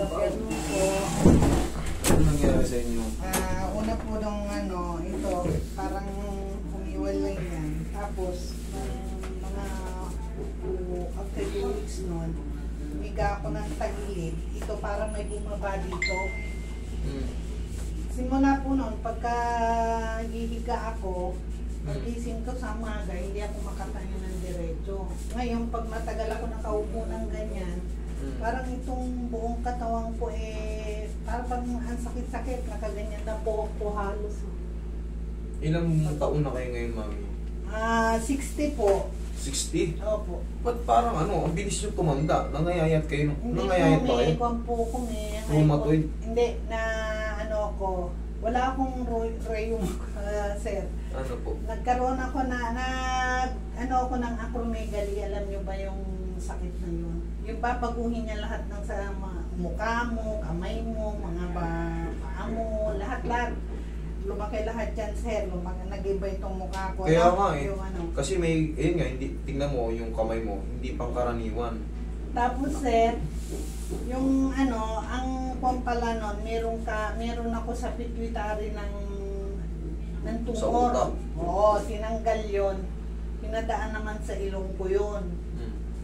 afternoon po. Ano nangyari sa inyo? Una po nung ito, parang humiwalay yan. Tapos, mga after 2 weeks nun, humiga ako ng tagilid. Ito parang may bumaba dito. Simula po nun, pagka hihiga ako, pag-ising ko sa umaga, hindi ako makatayo ng diretso. Ngayon, pag matagal ako nakaupo ng ganyan, parang itong buong katawan ko parang ang sakit-sakit, nakaganyan na po halos. Ilang taon na kayo ngayon, mami? 60 po. 60? Opo. Ba't parang ang bilis nyo tumanda? Nangayayat kayo? Hindi Nangayayat ba kayo? po ko Rheumatoid? Hindi, ko. Wala akong sir. Ano po? Nagkaroon ako ako ng acromegaly. Alam nyo ba yung sakit na yun? Yung papaguhin niya lahat ng sa mukha mo, kamay mo, mga paa mo, lahat. Lumaki lahat yan, sir. Nag-iba itong mukha ko. Kaya nga kasi may, tingnan mo yung kamay mo, hindi pangkaraniwan. Tapos, sir, yung ang pampala nun, meron ako sa pituitary ng tumor. Sa utak? Oo, tinanggal yon. Pinadaan naman sa ilong ko yun.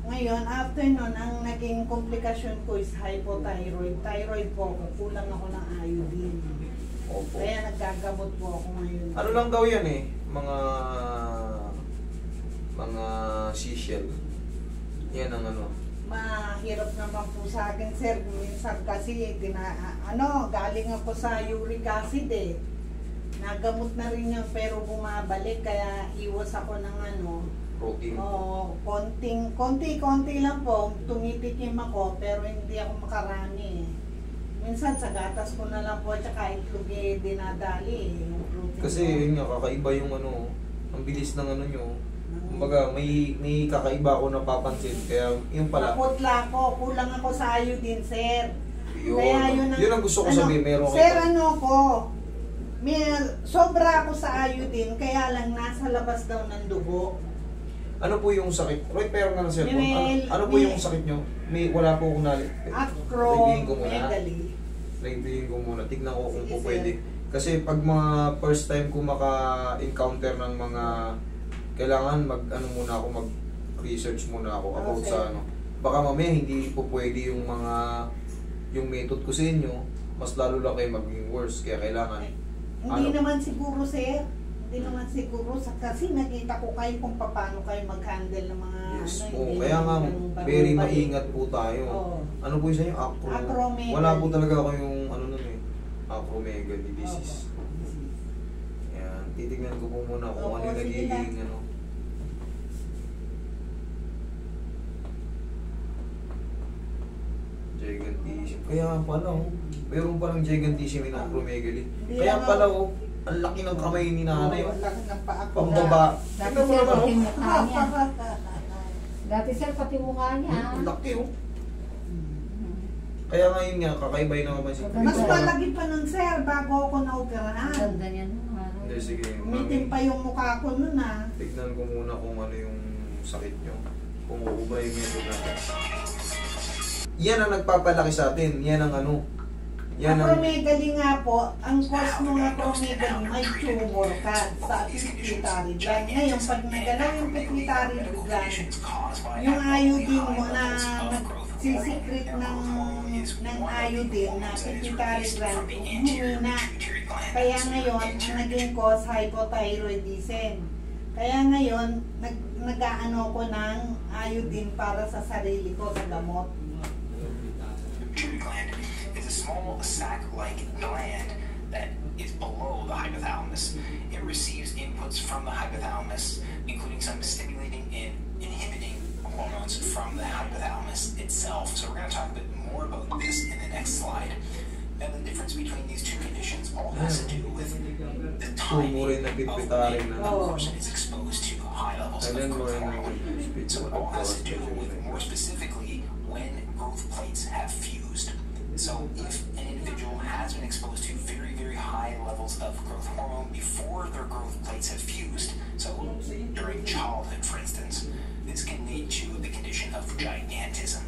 Ngayon, after nun, ang naging komplikasyon ko is hypothyroid. Thyroid po ako, kulang ako ng iodine. Opo. Kaya naggagamot po ako ngayon. Ano lang daw yan mga seashell. Yan ang Mahirap naman po sa akin, sir. Minsan kasi, galing ako sa uric acid Nagamot na rin yun, pero bumabalik. Kaya iwas ako ng protein. Oo, konti lang po. Tumitikim ako, pero hindi ako makarami. Minsan sa gatas ko na lang po, tsaka itlog dinadali. Kasi yun nga, kakaiba yung ang bilis ng nyo. Kumbaga, may kakaiba ako napapansin. Kaya yung pala. Naputla ko, kulang ako sa iodine, sir. Yun, kaya yun ang gusto ko sabihin. Meron sir, sobra ako sa iodine, kaya lang nasa labas daw ng dugo. Ano po yung sakit? Pero nga ng cellphone. Ano po yung sakit nyo? Wala po akong acromegaly. Naibihin ko muna. Tignan ko kung po pwede. Kasi pag mga first time ko maka-encounter ng mga kailangan mag-research muna ako about sa baka mamaya hindi po pwede yung method ko sa inyo, mas lalo lang kayo maging worse, kaya kailangan hindi naman siguro, sir. Hindi naman siguro kasi nakita ko kayo kung paano kayo mag-handle ng mga kaya nga very maingat po tayo. Ano po yung sa inyo? Acromegaly. Wala po talaga kayong acromegaly disease. Yan, titignan ko po muna kung ano yung nagiging gigantism. Kaya pala meron palang gigantism in acromegaly. Kaya pala ang laki ng kamay ni nanay. Ang laki ng paa ko. Pambaba. Dati sir, pati mukha niya. Dati sir, pati mukha niya. Ang laki Kaya ngayon nga, kakaiba yung nakapansin. Mas malaki pa nun, sir, bago ako na-operahan. Ganda niya nun. Hindi, sige. Umitim pa yung mukha ko nun Tignan ko muna kung ano yung sakit nyo. Kung uubay yung method natin. Yan ang nagpapalaki sa atin. Yan ang acromegaly nga po, ang cause ng acromegaly may tumor ka sa pituitary gland. Ngayon, pag nagalaw yung pituitary gland, yung iodine mo na nagsisikret ng iodine na pituitary gland, humina. Kaya ngayon, ang naging cause, hypothyroidism. Kaya ngayon, nag-aano ko ng iodine para sa sarili ko, sa gamot. Small sac-like gland that is below the hypothalamus. It receives inputs from the hypothalamus, including some stimulating and inhibiting hormones from the hypothalamus itself. So we're going to talk a bit more about this in the next slide. Now the difference between these two conditions all has to do with the timing of when a person is exposed to high levels of growth hormone. So it all has to do with, more specifically, when growth plates have fused. So if an individual has been exposed to very, very high levels of growth hormone before their growth plates have fused, so during childhood, for instance, this can lead to the condition of gigantism.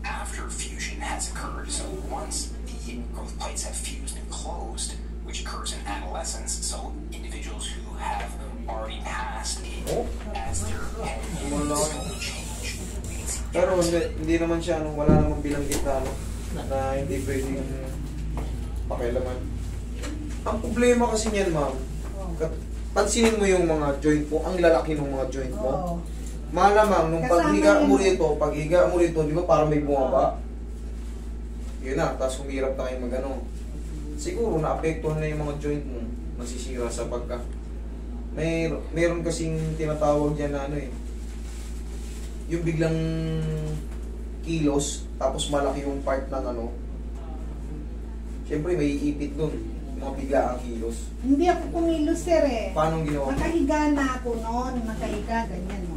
After fusion has occurred, occurred. So once the growth plates have fused and closed, which occurs in adolescence, so individuals who have already passed it as their head slowly change. We can see Pero hindi naman siya, wala namang bilanggit na, na hindi pwedeng pakialaman. Ang problema kasi niyan, ma'am, pansinin mo yung mga joint mo, ang lalaki ng mga joint mo. Oo. Malamang, nung Kasama paghiga yun. mo rito, di ba parang may bumaba? Yun na, tapos humirap na kayo magano. Siguro naapektuhan na yung mga joint mo, nasisira sa pagka. Meron kasing tinatawag dyan na yung biglang kilos, tapos malaki yung part ng siyempre may iipit dun, yung mga biglaang kilos. Hindi ako kumilos, sir eh. Paano ginawa? Nakahiga na ako noon. Nakahiga, ganyan mo.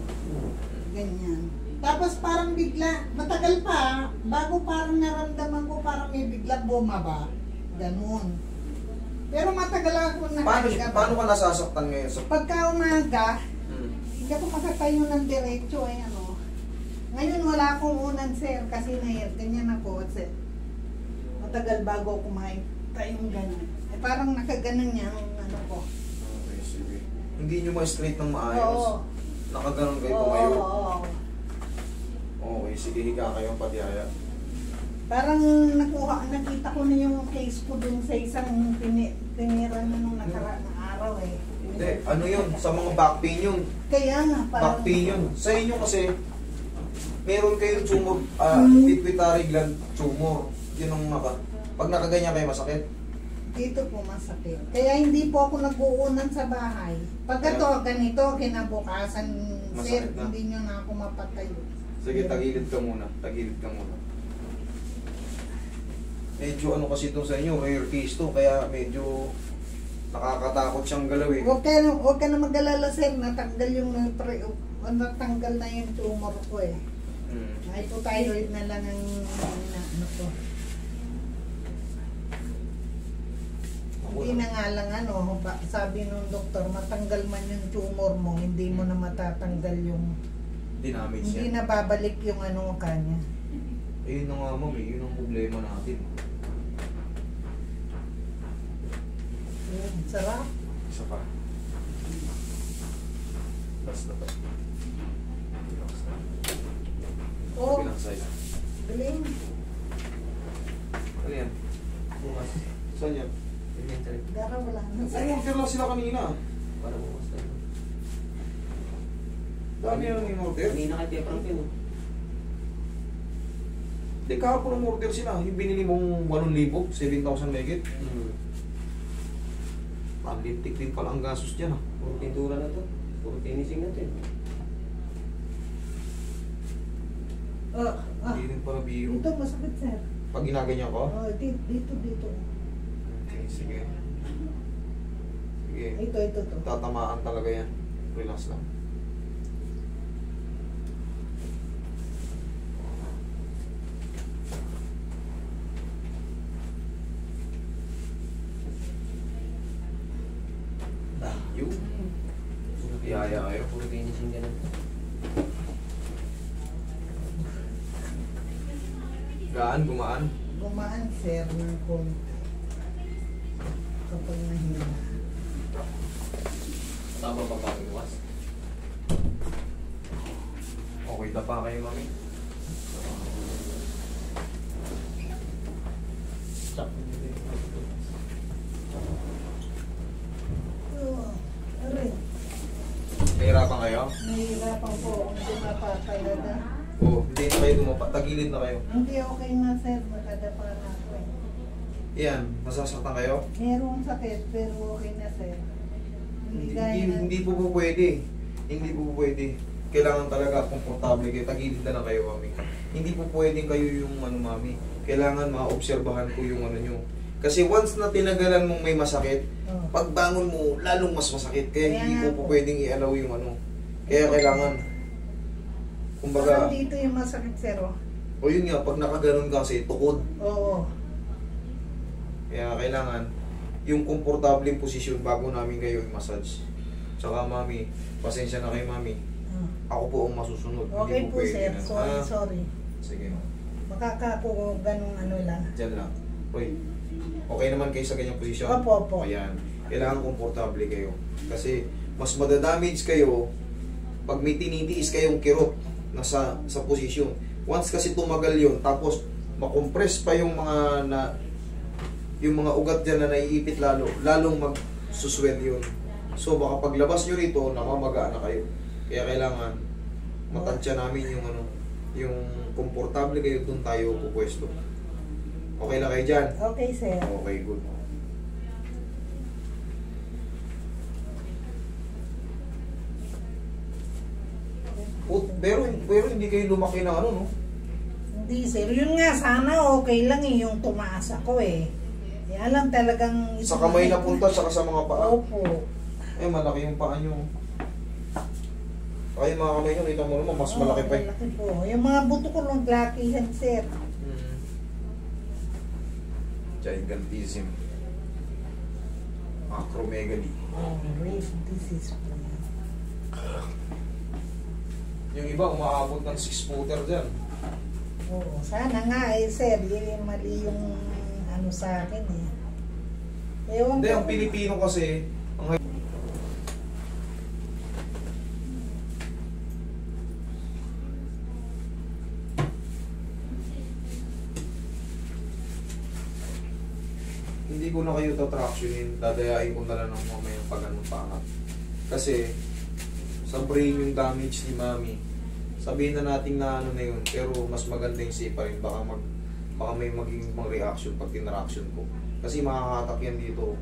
Ganyan. Tapos parang bigla, matagal pa, bago parang naramdaman ko parang may bigla bumaba. Ganun. Pero matagal ako nakahiga. Paano ka nasasaktan ngayon? Pagka umaga, hindi ako makatayo ng diretso eh, Ngayon wala akong unan, sir, kasi ganyan ako, sir. Matagal bago kumain tayong ganun. Eh, parang nakaganon niya ang ko. Okay, sige. Hindi nyo ma-straight ng maayos. Oo. Nakaganon kayo Oo, tumayo. oo. Okay, sige, higa kayo patiyaya. Parang nakita ko na yung case ko dun sa isang tinira na nung nakaraang araw eh. Hindi, yun? Sa mga back pain yun. Kaya nga, Back parang... pain yun. Sa inyo kasi, meron kayong tumor, pituitary gland tumor. Yun ang pag nakaganyan kayo, masakit. Dito po masakit. Kaya hindi po ako nag-uunan sa bahay. Pag ito, ganito, kinabukasan, sir, Masakit na. hindi nyo na ako mapatayo. Sige, tagilid ka muna. Tagilid ka muna. Medyo kasi ito sa inyo, rare case to, kaya medyo nakakatakot siyang galawin. Huwag ka na mag-alala, sir, natanggal natanggal na yung tumor ko eh. Hypothyroid na lang ang ko. Hindi na nga lang sabi nung doktor, matanggal man yung tumor mo, hindi mo na matatanggal yung, Dinamage hindi yan. na babalik yung kanya. Eh, yun na nga, ma'am, yun ang problema natin. Sarap. Isa pa. Basta pa. Relax na. Oh, Bilang side. galing. Ano yan? Bukas. Saan yan? Elementary. Gara wala na. Ay, order lang sila kanina. Para bukas tayo. Dami yan yung order. Kanina kay Tia Franklin. Di kahapon ang order sila. Yung binili mong 8,000, 7,000 megit. Panlintik din pala ang gastos dyan Puro pintura na to. Puro finishing na to. Hindi rin pala biro. Ito masakit, sir. Pag ginaganyan ko? Oh, dito. Okay, sige. Sige. Ito. Tatamaan talaga yan. Relax lang. Yun. Ihaya kayo. Puro finishing ka na. Gaan, gumaan. Gumaan, sir, ng konti. Kapag nahina. Tama pa ba bukas? Okay na pa kayo, mami. Stop. Aray, Nahirapan kayo? nahihirapan po akong dumapatalaga. Oo, hindi na kayo dumapa. Tagilid na kayo. Hindi okay na, sir. Nakadapa na ako eh. Yan, masasaktan kayo? Merong sakit, pero okay na, sir. Hindi gaya na. Hindi po pwede. Hindi po pwede. Kailangan talaga komportable kayo. Tagilid na lang kayo, mami. Hindi po pwede kayo yung mami. Kailangan maobserbahan ko yung nyo. Kasi once na tinagalan mong may masakit, Oh. pagbangon mo, lalong mas masakit. Kaya Kaya hindi nga ko po po. pwedeng i-allow yung Kaya kailangan, kumbaga, Parang dito yung masakit, sir. Oh. o yun nga, pag nakaganon kasi, tukod. Oo. Kaya kailangan, yung komportableng posisyon bago namin kayo i-massage. Tsaka mami, pasensya na kay mami. Ah. Ako po ang masusunod. Okay Hindi po, pwede sir. na. Sorry. Sige. Makakakuha ganung ano lang. Diyan lang. Uy, okay naman kayo sa ganyang posisyon? Opo, opo. Ayan. Kailangan komportable kayo. Kasi mas madadamage kayo pag may tinitiis kayong kirot sa posisyon. Once kasi tumagal yun, tapos makompress pa yung mga ugat dyan na naiipit lalong magsuswell yun. So baka paglabas nyo rito, namamaga na kayo. Kaya kailangan matansya namin yung komportable kayo, doon tayo pupwesto. Okay lang kayo dyan? Okay, sir. Okay, good. Pero hindi kayo lumaki ng ano, no? Hindi, sir. Yun nga, sana okay lang yung tumaas ako eh. Kaya lang talagang... Sa kamay na punta, saka sa mga paa. Opo. Malaki yung paa nyo. Kaya yung mga kamay nyo, kita mo naman, mas malaki pa. Malaki po. Yung mga buto ko lang lakihan, sir. Gigantism. Acromegaly. Rare disease po. Yung iba, umaabot ng 6-footer dyan. Oo, sana nga eh, sir. Yung mali yung ano sa akin eh. Ewan Hindi, ko. ang Pilipino kasi, hindi ko na kayo tatractionin, dadayain ko na lang ng mamaya pag anong pangat. Kasi, sa brain yung damage ni mami, sabihin na natin na ano na yun, pero mas maganda yung safe pa rin, baka may maging reaction pag tinraction ko. Kasi makakatak yan dito,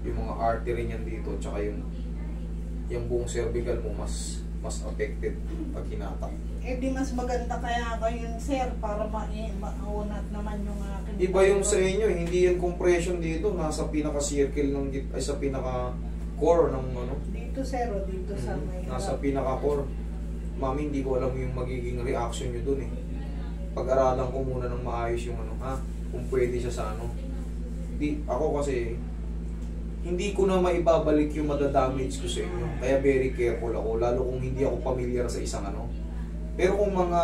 yung mga artery niyan dito, tsaka yung buong cervical mo mas affected pag hinatak. Eh di mas maganda kaya ako yun, sir, para maunat naman yung akin. Iba yung sa inyo, hindi yung compression dito, nasa pinaka-circle ay sa pinaka-core ng ano. Dito, sir, o dito sa may... Nasa pinaka-core. Mami, hindi ko alam yung magiging reaction nyo dun eh. Pag-aralan ko muna ng maayos yung ano, kung pwede siya sa ano. Ako kasi, hindi ko na maibabalik yung madadamage ko sa inyo. Kaya very careful ako, lalo kung hindi ako familiar sa isang ano. Pero kung mga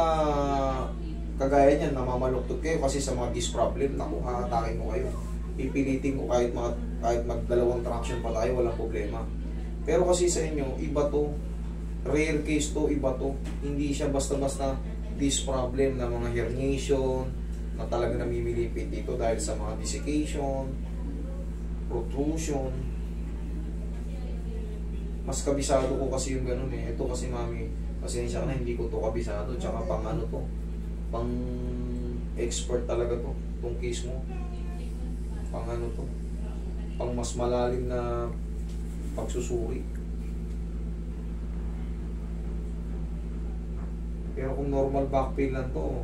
kagaya niyan, namamaluktot kayo kasi sa mga disc problem, naku, hahatakin mo kayo. Pipilitin ko kahit magdalawang traction pa tayo, walang problema. Pero kasi sa inyo, iba to. Rare case to, iba to. Hindi siya basta-basta disc problem na mga herniation, na talaga namimilipit dito dahil sa mga desiccation, protrusion. Mas kabisado ko kasi yung ganun eh. Ito kasi mami, pasensya ka na, hindi ko to kabisado. Tsaka pang ano to, pang expert talaga to, tong case mo. Pang ano to, pang mas malalim na pagsusuri. Pero kung normal back pain lang to,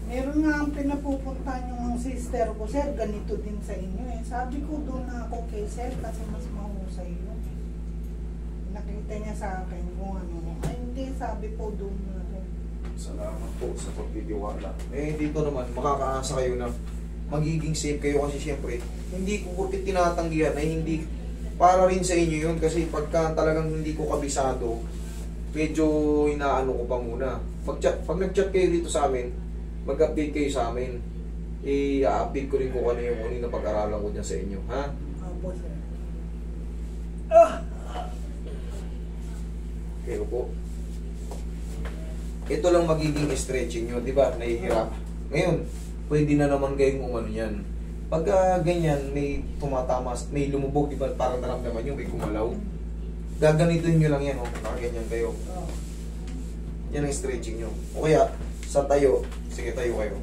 Meron nga ang pinapupuntahan yung sister ko, sir, ganito din sa inyo eh. Sabi ko doon na ako kay sir kasi mas mahusay yun. Nakita niya sa akin kung ano. Ay hindi, sabi ko doon na ako. salamat po sa pagtitiwala. Dito naman, makakaasa kayo na magiging safe kayo kasi syempre, hindi ko kurtit tinatanggihan ay hindi para rin sa inyo yun kasi pagka talagang hindi ko kabisado, medyo inaano ko pa muna. Pag nag-chat kayo dito sa amin, mag-update kayo sa amin. I-update ko rin kung ano yung napag-aralan ko dyan sa inyo. Ha? Opo, sir. Pero po, ito lang magiging stretching nyo, di ba? Nahihirap. Ngayon, pwede na naman kayong umano yan. Pagka ganyan, may tumatamas, may lumubog, di ba? Parang naramdaman nyo, may kumalaw. Gagamitin nyo lang yan, nakaganyan kayo. Yan ang stretching nyo. O kaya, sa tayo, sige tayo kayo.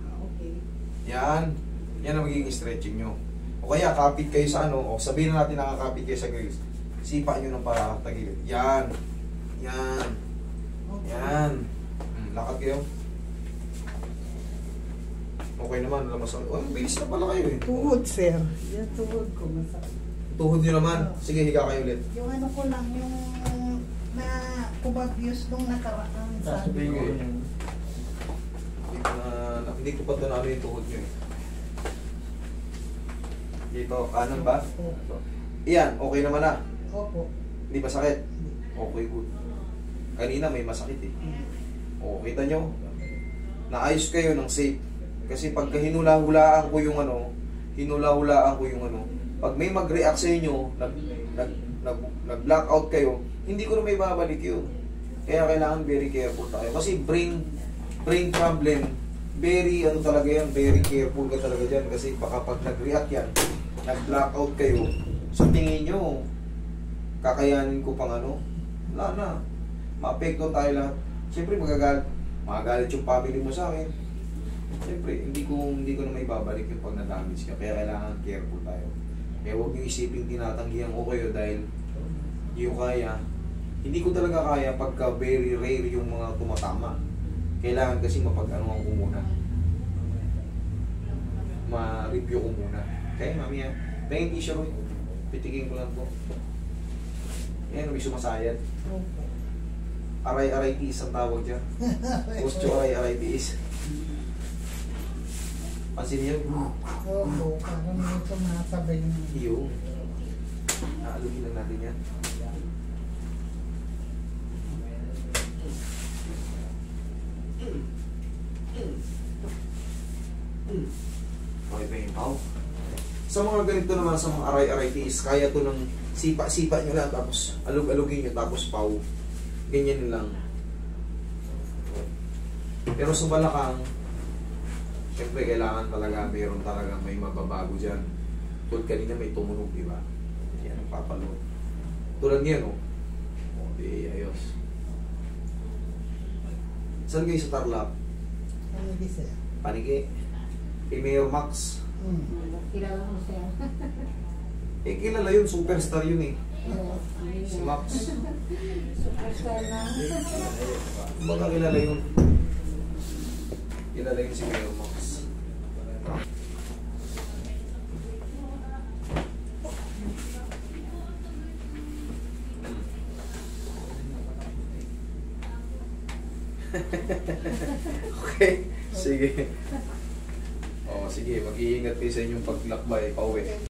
Okay. Yan. Yan ang magiging stretching nyo. O kaya, kapit kayo sa ano, o sabihin na natin nakakapit kayo sa grills. Sipa nyo ng para tagilid. Yan. Yan. Yan. Lakad kayo. Okay naman, lamas ang... Oh, bilis na pala kayo eh. Tuhod, sir. Yung tuhod ko masakit. Tuhod nyo naman. Sige, higa kayo ulit. Yung ano ko lang, yung na kubagyos nung nakaraan sa Sasabihin ko yun. Hindi ko pa ito na ano yung tuhod nyo eh. Dito, kanan ba? Opo. Iyan, okay naman na. Opo. Hindi ba sakit? Okay, good. Kanina may masakit eh. O, kita nyo? Naayos kayo ng safe. Kasi pagka hinula-hulaan ko yung ano, pag may mag-react sa inyo, nag-blackout kayo, hindi ko na may babalik yun. Kaya kailangan very careful tayo. Kasi brain problem, very careful ka talaga dyan. Kasi baka pag nag-react yan, nag-blackout kayo, sa tingin nyo, kakayanin ko pang ano, wala na. Ma-apekto tayo lahat. Siyempre magagalit yung family mo sa akin. Siyempre, hindi ko na may babalik yung pag na-damage ka. Kaya kailangan careful tayo. Kaya huwag nyo isipin tinatanggihan ko kayo dahil hindi ko kaya. Hindi ko talaga kaya pagka very rare yung mga tumatama. Kailangan kasi mapag-anuhan ko muna. Ma-review ko muna. Kaya mami ha, tingin t-shirt ko. Pitikin ko lang po. Yan, may sumasayad. Aray-aray tiis ang tawag dyan. Gusto aray-aray tiis. Pansin niyo? Oo, parang may tumatabay na. Yung. Naalugin lang natin yan. Okay pa yung pao. Sa mga ganito naman, sa mga aray-aray tiis, kaya to ng sipa-sipa nyo lang, tapos alug-alugin nyo, tapos pao. Ganyan lang. Pero sa balakang, siyempre kailangan talaga, mayroon talaga may mababago dyan. Tulad kanina may tumunog, di ba? Yan ang papalo. Tulad niyan, no? O, di, ayos. Saan kayo sa Tarlac? Ano di sir? Panigi. Kay Mayor Max. Kilala mo siya. Eh, kilala yun. Superstar yun eh. Si Max. Superstar na. Baka kilala yun. Kilala yun si Mayor Max. Okay, sige. O, sige, mag-iingat kayo sa inyong paglakbay, pauwi.